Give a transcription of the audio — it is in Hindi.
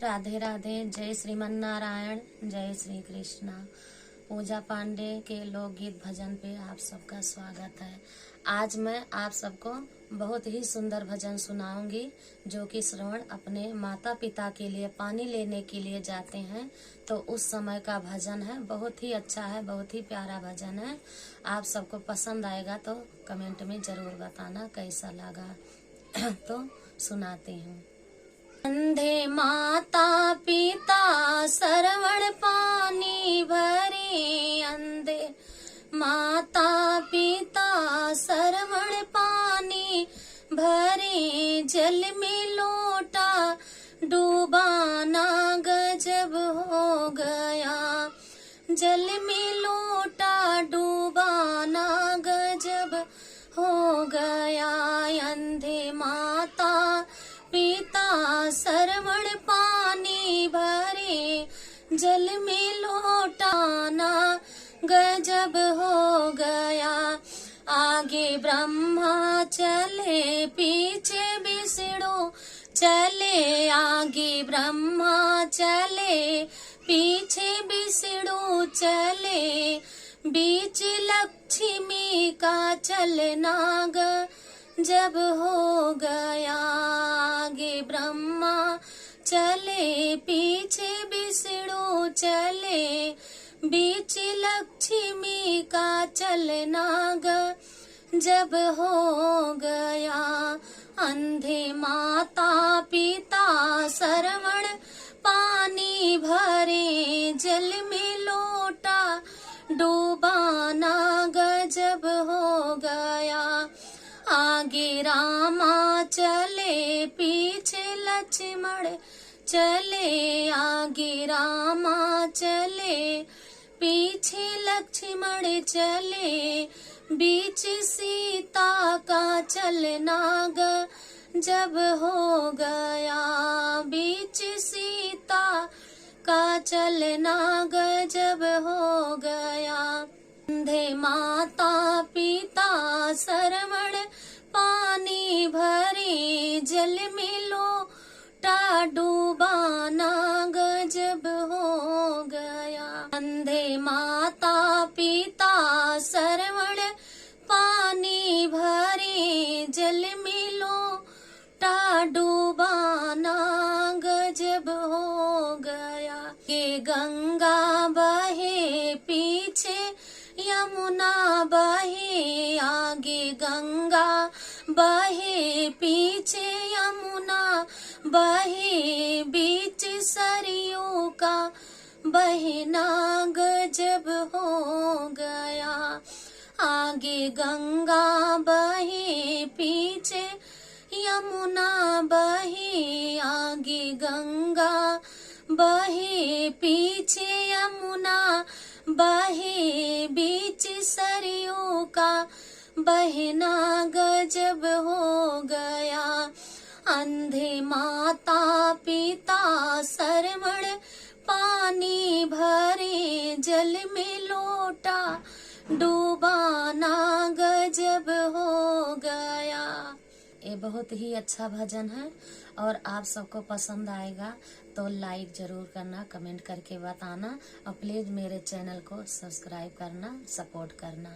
राधे राधे। जय श्रीमन नारायण, जय श्री कृष्णा। पूजा पांडे के लोकगीत भजन पे आप सबका स्वागत है। आज मैं आप सबको बहुत ही सुंदर भजन सुनाऊंगी, जो कि श्रवण अपने माता पिता के लिए पानी लेने के लिए जाते हैं तो उस समय का भजन है। बहुत ही अच्छा है, बहुत ही प्यारा भजन है। आप सबको पसंद आएगा तो कमेंट में जरूर बताना कैसा लगा। तो सुनाती हूँ। अंधे माता पिता श्रवण पानी भरे, अंधे माता पिता श्रवण पानी भरे, जल में लोटा डूबाना गजब हो गया, जल में लोटा डूबाना गजब हो गया। अंधे माता पिता श्रवण पानी भरे, जल में लोटाना गजब हो गया। आगे ब्रह्मा चले पीछे विष्णु चले, आगे ब्रह्मा चले पीछे विष्णु चले, बीच लक्ष्मी का चलना जब हो गया। आगे ब्रह्मा चले पीछे विष्णु चले, बीच लक्ष्मी का चलना जब हो गया। अंधे माता पिता श्रवण पानी भरे, जल में लोटा डूबाना गजब हो गया। आगे रामा चले पीछे लक्ष्मण चले, आगे रामा चले पीछे लक्ष्मण चले, बीच सीता का चलना जब हो गया, बीच सीता का चलना जब हो गया। अंधे माता पिता श्रवण पानी भरे, जल में लोटा डूबाना गजब हो गया। अंधे माता पिता श्रवण पानी भरे, जल में लोटा डूबाना गजब हो गया। के गंगा बहे पीछे यमुना बहे, आगे गंगा बहे पीछे यमुना बहे, बीच सरयू का बहना गजब हो गया। आगे गंगा बहे पीछे यमुना बहे, आगे गंगा बहे पीछे यमुना बहे, बीच सरयू का बहना गजब हो गया। अंधे माता पिता श्रवण पानी भरे, जल में लोटा डूबाना गजब हो गया। ये बहुत ही अच्छा भजन है और आप सबको पसंद आएगा तो लाइक जरूर करना, कमेंट करके बताना और प्लीज मेरे चैनल को सब्सक्राइब करना, सपोर्ट करना।